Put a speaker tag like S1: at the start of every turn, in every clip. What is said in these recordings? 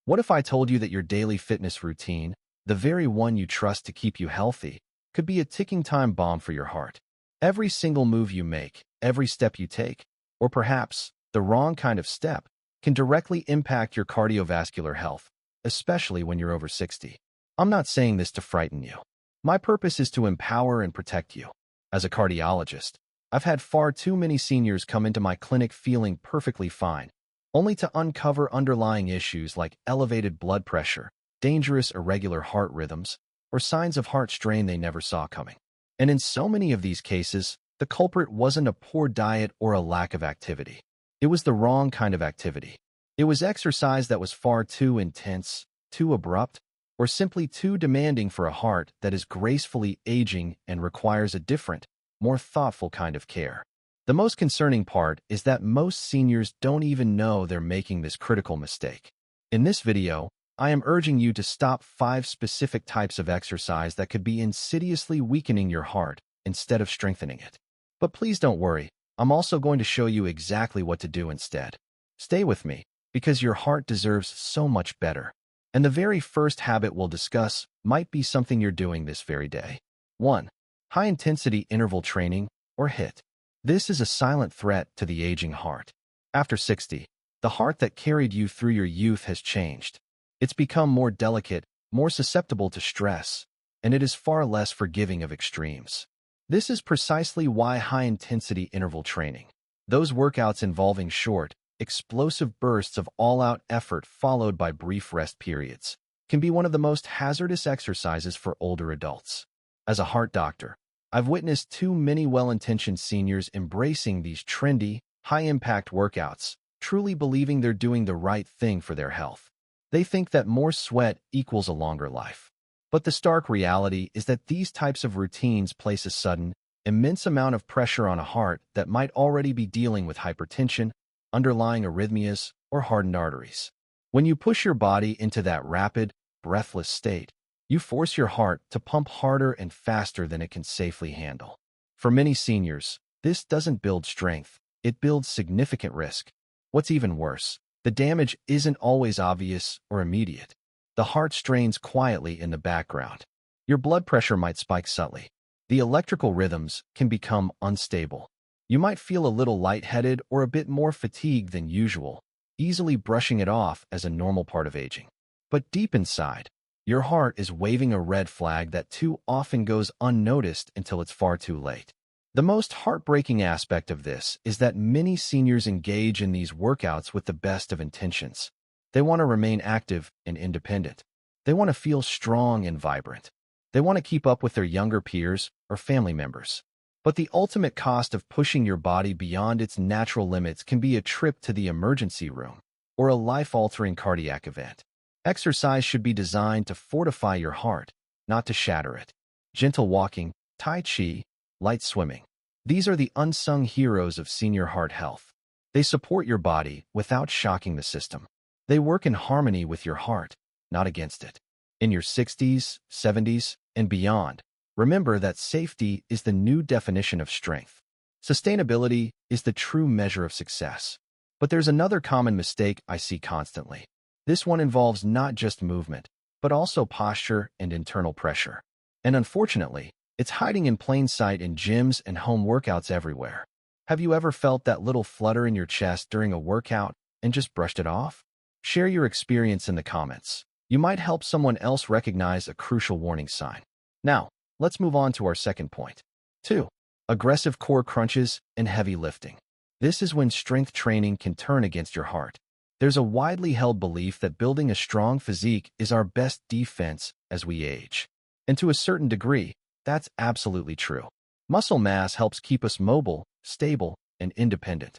S1: What if I told you that your daily fitness routine, the very one you trust to keep you healthy, could be a ticking time bomb for your heart? Every single move you make, every step you take, or perhaps the wrong kind of step, can directly impact your cardiovascular health, especially when you're over 60. I'm not saying this to frighten you. My purpose is to empower and protect you. As a cardiologist, I've had far too many seniors come into my clinic feeling perfectly fine, only to uncover underlying issues like elevated blood pressure, dangerous irregular heart rhythms, or signs of heart strain they never saw coming. And in so many of these cases, the culprit wasn't a poor diet or a lack of activity. It was the wrong kind of activity. It was exercise that was far too intense, too abrupt, or simply too demanding for a heart that is gracefully aging and requires a different, more thoughtful kind of care. The most concerning part is that most seniors don't even know they're making this critical mistake. In this video, I am urging you to stop 5 specific types of exercise that could be insidiously weakening your heart instead of strengthening it. But please don't worry, I'm also going to show you exactly what to do instead. Stay with me, because your heart deserves so much better. And the very first habit we'll discuss might be something you're doing this very day. 1. High-intensity interval training, or HIIT. This is a silent threat to the aging heart. After 60, the heart that carried you through your youth has changed. It's become more delicate, more susceptible to stress, and it is far less forgiving of extremes. This is precisely why high-intensity interval training, those workouts involving short, explosive bursts of all-out effort followed by brief rest periods, can be one of the most hazardous exercises for older adults. As a heart doctor, I've witnessed too many well-intentioned seniors embracing these trendy, high-impact workouts, truly believing they're doing the right thing for their health. They think that more sweat equals a longer life. But the stark reality is that these types of routines place a sudden, immense amount of pressure on a heart that might already be dealing with hypertension, underlying arrhythmias, or hardened arteries. When you push your body into that rapid, breathless state, you force your heart to pump harder and faster than it can safely handle. For many seniors, this doesn't build strength, it builds significant risk. What's even worse, the damage isn't always obvious or immediate. The heart strains quietly in the background. Your blood pressure might spike subtly. The electrical rhythms can become unstable. You might feel a little lightheaded or a bit more fatigued than usual, easily brushing it off as a normal part of aging. But deep inside, your heart is waving a red flag that too often goes unnoticed until it's far too late. The most heartbreaking aspect of this is that many seniors engage in these workouts with the best of intentions. They want to remain active and independent. They want to feel strong and vibrant. They want to keep up with their younger peers or family members. But the ultimate cost of pushing your body beyond its natural limits can be a trip to the emergency room or a life-altering cardiac event. Exercise should be designed to fortify your heart, not to shatter it. Gentle walking, tai chi, light swimming. These are the unsung heroes of senior heart health. They support your body without shocking the system. They work in harmony with your heart, not against it. In your 60s, 70s, and beyond, remember that safety is the new definition of strength. Sustainability is the true measure of success. But there's another common mistake I see constantly. This one involves not just movement, but also posture and internal pressure. And unfortunately, it's hiding in plain sight in gyms and home workouts everywhere. Have you ever felt that little flutter in your chest during a workout and just brushed it off? Share your experience in the comments. You might help someone else recognize a crucial warning sign. Now, let's move on to our second point. 2. Aggressive core crunches and heavy lifting. This is when strength training can turn against your heart. There's a widely held belief that building a strong physique is our best defense as we age. And to a certain degree, that's absolutely true. Muscle mass helps keep us mobile, stable, and independent.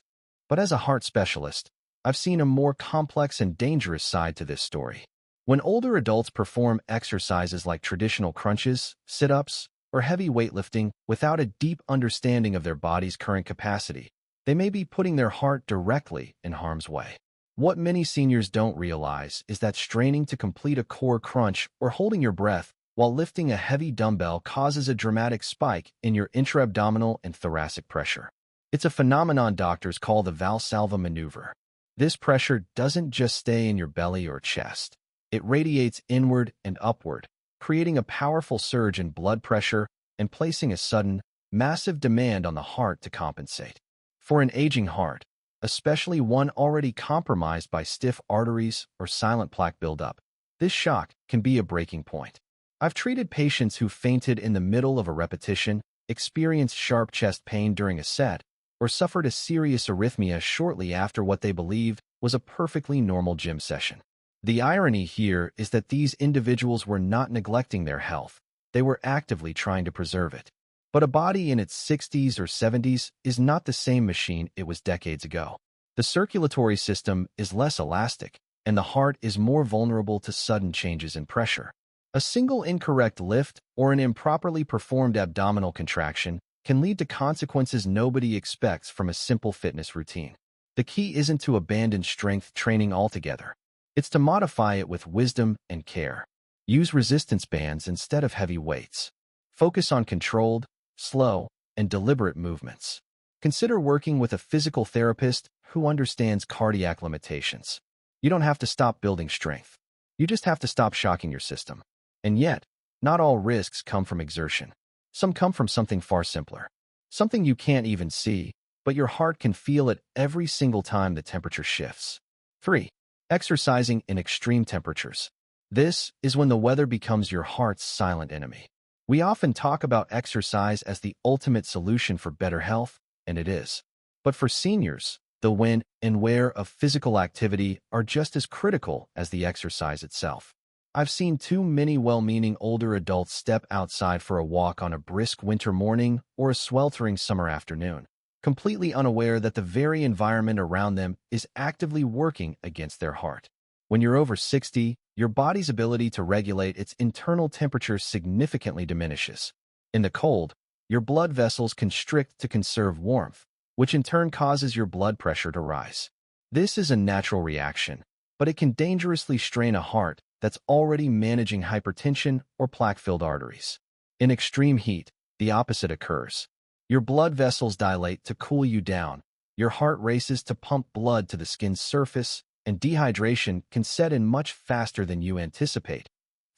S1: But as a heart specialist, I've seen a more complex and dangerous side to this story. When older adults perform exercises like traditional crunches, sit-ups, or heavy weightlifting without a deep understanding of their body's current capacity, they may be putting their heart directly in harm's way. What many seniors don't realize is that straining to complete a core crunch or holding your breath while lifting a heavy dumbbell causes a dramatic spike in your intra-abdominal and thoracic pressure. It's a phenomenon doctors call the Valsalva maneuver. This pressure doesn't just stay in your belly or chest. It radiates inward and upward, creating a powerful surge in blood pressure and placing a sudden, massive demand on the heart to compensate. For an aging heart, especially one already compromised by stiff arteries or silent plaque buildup, this shock can be a breaking point. I've treated patients who fainted in the middle of a repetition, experienced sharp chest pain during a set, or suffered a serious arrhythmia shortly after what they believed was a perfectly normal gym session. The irony here is that these individuals were not neglecting their health. They were actively trying to preserve it. But a body in its 60s or 70s is not the same machine it was decades ago. The circulatory system is less elastic, and the heart is more vulnerable to sudden changes in pressure. A single incorrect lift or an improperly performed abdominal contraction can lead to consequences nobody expects from a simple fitness routine. The key isn't to abandon strength training altogether. It's to modify it with wisdom and care. Use resistance bands instead of heavy weights. Focus on controlled, slow, and deliberate movements. Consider working with a physical therapist who understands cardiac limitations. You don't have to stop building strength. You just have to stop shocking your system. And yet, not all risks come from exertion. Some come from something far simpler. Something you can't even see, but your heart can feel it every single time the temperature shifts. 3. Exercising in extreme temperatures. This is when the weather becomes your heart's silent enemy. We often talk about exercise as the ultimate solution for better health, and it is. But for seniors, the when and where of physical activity are just as critical as the exercise itself. I've seen too many well-meaning older adults step outside for a walk on a brisk winter morning or a sweltering summer afternoon, completely unaware that the very environment around them is actively working against their heart. When you're over 60, your body's ability to regulate its internal temperature significantly diminishes. In the cold, your blood vessels constrict to conserve warmth, which in turn causes your blood pressure to rise. This is a natural reaction, but it can dangerously strain a heart that's already managing hypertension or plaque-filled arteries. In extreme heat, the opposite occurs. Your blood vessels dilate to cool you down, your heart races to pump blood to the skin's surface, and dehydration can set in much faster than you anticipate,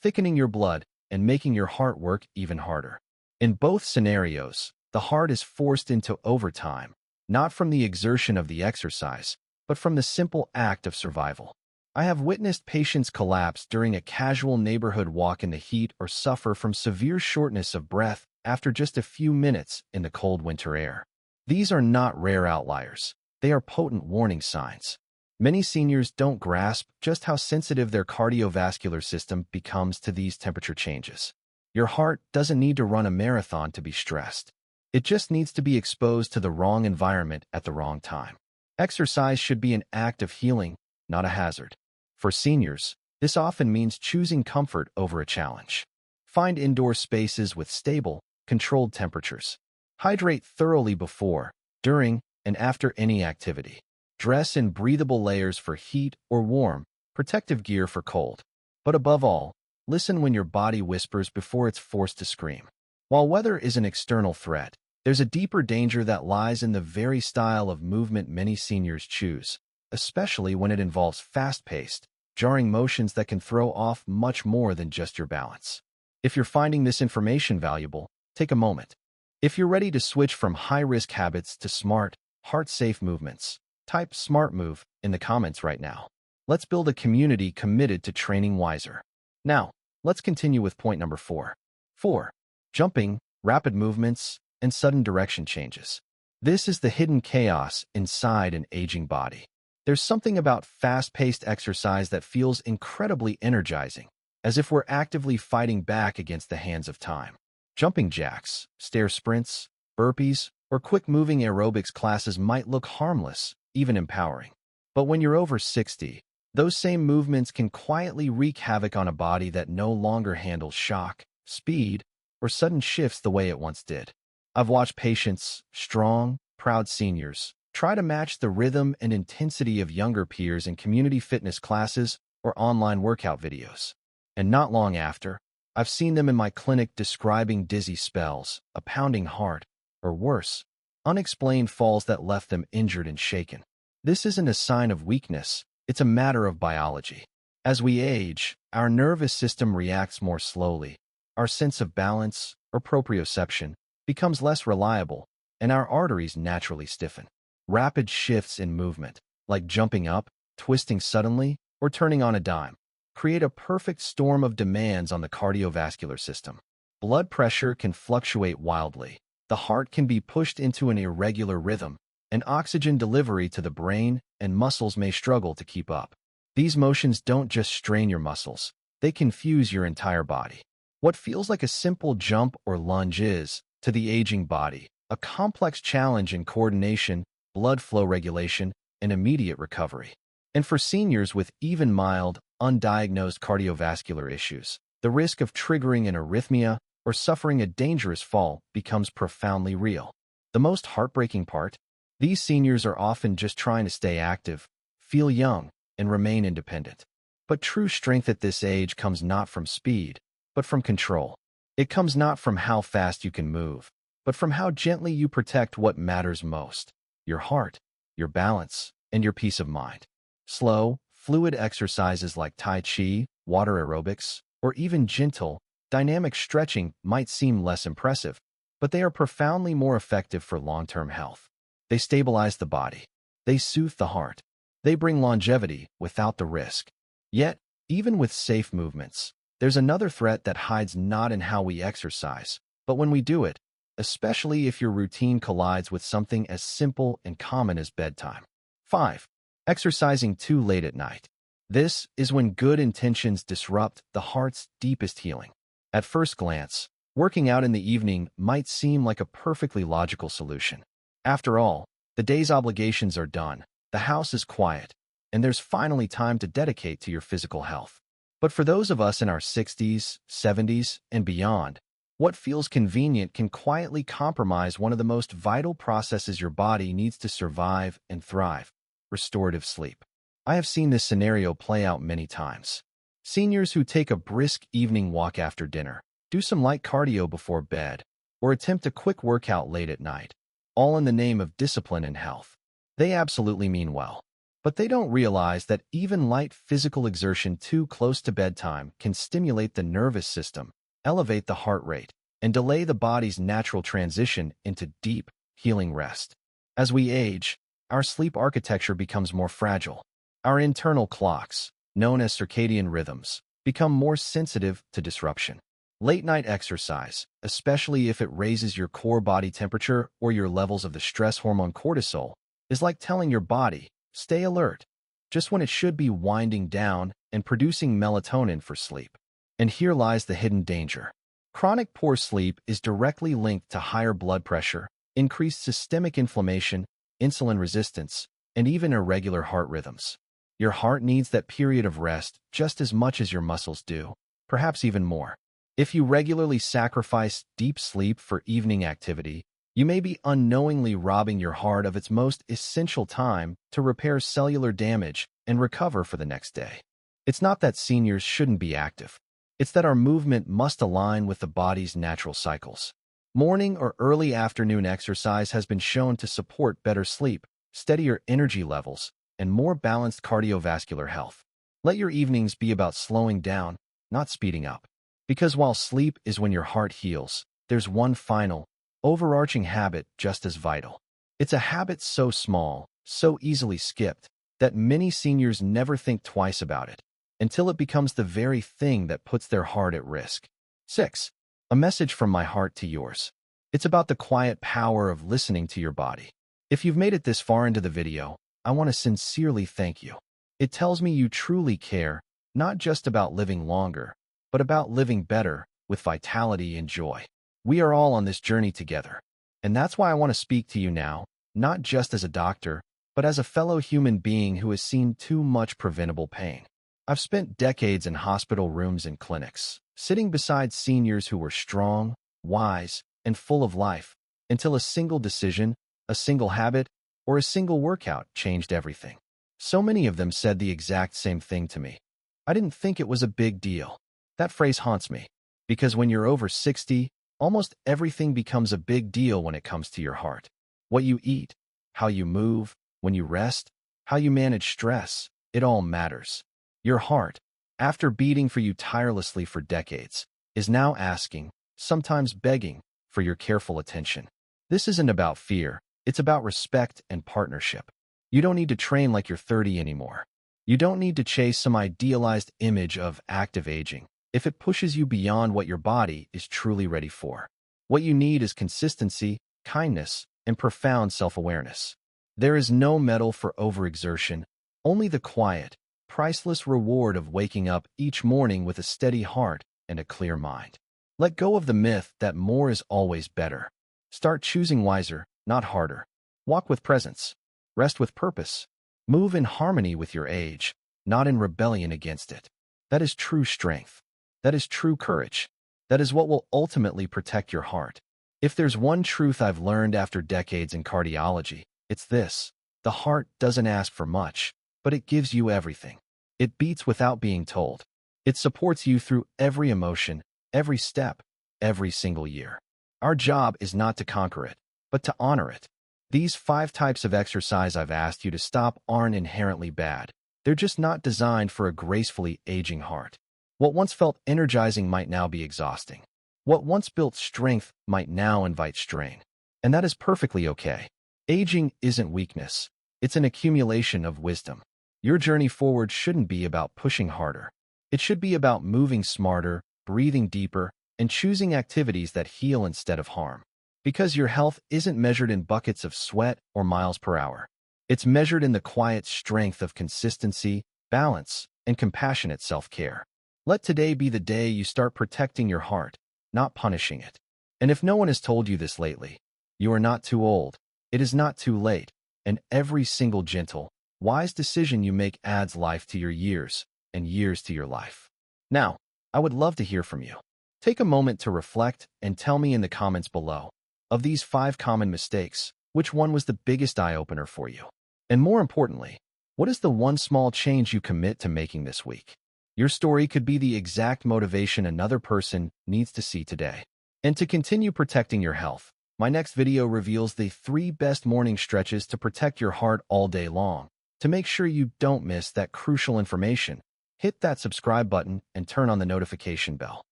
S1: thickening your blood and making your heart work even harder. In both scenarios, the heart is forced into overtime, not from the exertion of the exercise, but from the simple act of survival. I have witnessed patients collapse during a casual neighborhood walk in the heat or suffer from severe shortness of breath after just a few minutes in the cold winter air. These are not rare outliers. They are potent warning signs. Many seniors don't grasp just how sensitive their cardiovascular system becomes to these temperature changes. Your heart doesn't need to run a marathon to be stressed. It just needs to be exposed to the wrong environment at the wrong time. Exercise should be an act of healing, not a hazard. For seniors, this often means choosing comfort over a challenge. Find indoor spaces with stable, controlled temperatures. Hydrate thoroughly before, during, and after any activity. Dress in breathable layers for heat or warm, protective gear for cold. But above all, listen when your body whispers before it's forced to scream. While weather is an external threat, there's a deeper danger that lies in the very style of movement many seniors choose, especially when it involves fast-paced, jarring motions that can throw off much more than just your balance. If you're finding this information valuable, take a moment. If you're ready to switch from high-risk habits to smart, heart-safe movements, type SMART MOVE in the comments right now. Let's build a community committed to training wiser. Now, let's continue with point number 4. 4. Jumping, rapid movements, and sudden direction changes. This is the hidden chaos inside an aging body. There's something about fast-paced exercise that feels incredibly energizing, as if we're actively fighting back against the hands of time. Jumping jacks, stair sprints, burpees, or quick-moving aerobics classes might look harmless, even empowering. But when you're over 60, those same movements can quietly wreak havoc on a body that no longer handles shock, speed, or sudden shifts the way it once did. I've watched patients, strong, proud seniors, try to match the rhythm and intensity of younger peers in community fitness classes or online workout videos. And not long after, I've seen them in my clinic describing dizzy spells, a pounding heart, or worse, unexplained falls that left them injured and shaken. This isn't a sign of weakness, it's a matter of biology. As we age, our nervous system reacts more slowly, our sense of balance, or proprioception, becomes less reliable, and our arteries naturally stiffen. Rapid shifts in movement, like jumping up, twisting suddenly, or turning on a dime, create a perfect storm of demands on the cardiovascular system. Blood pressure can fluctuate wildly. The heart can be pushed into an irregular rhythm, and oxygen delivery to the brain and muscles may struggle to keep up. These motions don't just strain your muscles, they confuse your entire body. What feels like a simple jump or lunge is, to the aging body, a complex challenge in coordination, blood flow regulation, and immediate recovery. And for seniors with even mild, undiagnosed cardiovascular issues, the risk of triggering an arrhythmia or suffering a dangerous fall becomes profoundly real. The most heartbreaking part? These seniors are often just trying to stay active, feel young, and remain independent. But true strength at this age comes not from speed, but from control. It comes not from how fast you can move, but from how gently you protect what matters most: your heart, your balance, and your peace of mind. Slow, fluid exercises like Tai Chi, water aerobics, or even gentle, dynamic stretching might seem less impressive, but they are profoundly more effective for long-term health. They stabilize the body. They soothe the heart. They bring longevity without the risk. Yet, even with safe movements, there's another threat that hides not in how we exercise, but when we do it, especially if your routine collides with something as simple and common as bedtime. 5. Exercising too late at night. This is when good intentions disrupt the heart's deepest healing. At first glance, working out in the evening might seem like a perfectly logical solution. After all, the day's obligations are done, the house is quiet, and there's finally time to dedicate to your physical health. But for those of us in our 60s, 70s, and beyond, what feels convenient can quietly compromise one of the most vital processes your body needs to survive and thrive: restorative sleep. I have seen this scenario play out many times. Seniors who take a brisk evening walk after dinner, do some light cardio before bed, or attempt a quick workout late at night, all in the name of discipline and health. They absolutely mean well. But they don't realize that even light physical exertion too close to bedtime can stimulate the nervous system, elevate the heart rate, and delay the body's natural transition into deep, healing rest. As we age, our sleep architecture becomes more fragile. Our internal clocks, known as circadian rhythms, become more sensitive to disruption. Late-night exercise, especially if it raises your core body temperature or your levels of the stress hormone cortisol, is like telling your body, stay alert, just when it should be winding down and producing melatonin for sleep. And here lies the hidden danger. Chronic poor sleep is directly linked to higher blood pressure, increased systemic inflammation, insulin resistance, and even irregular heart rhythms. Your heart needs that period of rest just as much as your muscles do, perhaps even more. If you regularly sacrifice deep sleep for evening activity, you may be unknowingly robbing your heart of its most essential time to repair cellular damage and recover for the next day. It's not that seniors shouldn't be active. It's that our movement must align with the body's natural cycles. Morning or early afternoon exercise has been shown to support better sleep, steadier energy levels, and more balanced cardiovascular health. Let your evenings be about slowing down, not speeding up. Because while sleep is when your heart heals, there's one final, overarching habit just as vital. It's a habit so small, so easily skipped, that many seniors never think twice about it, until it becomes the very thing that puts their heart at risk. 6. A message from my heart to yours. It's about the quiet power of listening to your body. If you've made it this far into the video, I want to sincerely thank you. It tells me you truly care, not just about living longer, but about living better, with vitality and joy. We are all on this journey together. And that's why I want to speak to you now, not just as a doctor, but as a fellow human being who has seen too much preventable pain. I've spent decades in hospital rooms and clinics, sitting beside seniors who were strong, wise, and full of life, until a single decision, a single habit, or a single workout changed everything. So many of them said the exact same thing to me. I didn't think it was a big deal. That phrase haunts me, because when you're over 60, almost everything becomes a big deal when it comes to your heart. What you eat, how you move, when you rest, how you manage stress, it all matters. Your heart, after beating for you tirelessly for decades, is now asking, sometimes begging, for your careful attention. This isn't about fear, it's about respect and partnership. You don't need to train like you're 30 anymore. You don't need to chase some idealized image of active aging if it pushes you beyond what your body is truly ready for. What you need is consistency, kindness, and profound self-awareness. There is no medal for overexertion, only the quiet, priceless reward of waking up each morning with a steady heart and a clear mind. Let go of the myth that more is always better. Start choosing wiser, not harder. Walk with presence. Rest with purpose. Move in harmony with your age, not in rebellion against it. That is true strength. That is true courage. That is what will ultimately protect your heart. If there's one truth I've learned after decades in cardiology, it's this. The heart doesn't ask for much, but it gives you everything. It beats without being told. It supports you through every emotion, every step, every single year. Our job is not to conquer it, but to honor it. These 5 types of exercise I've asked you to stop aren't inherently bad. They're just not designed for a gracefully aging heart. What once felt energizing might now be exhausting. What once built strength might now invite strain. And that is perfectly okay. Aging isn't weakness. It's an accumulation of wisdom. Your journey forward shouldn't be about pushing harder. It should be about moving smarter, breathing deeper, and choosing activities that heal instead of harm. Because your health isn't measured in buckets of sweat or miles per hour. It's measured in the quiet strength of consistency, balance, and compassionate self-care. Let today be the day you start protecting your heart, not punishing it. And if no one has told you this lately, you are not too old. It is not too late. And every single gentle, wise decision you make adds life to your years and years to your life. Now, I would love to hear from you. Take a moment to reflect and tell me in the comments below. Of these 5 common mistakes, which one was the biggest eye-opener for you? And more importantly, what is the one small change you commit to making this week? Your story could be the exact motivation another person needs to see today. And to continue protecting your health, my next video reveals the 3 best morning stretches to protect your heart all day long. To make sure you don't miss that crucial information, hit that subscribe button and turn on the notification bell.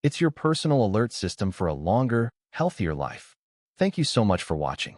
S1: It's your personal alert system for a longer, healthier life. Thank you so much for watching.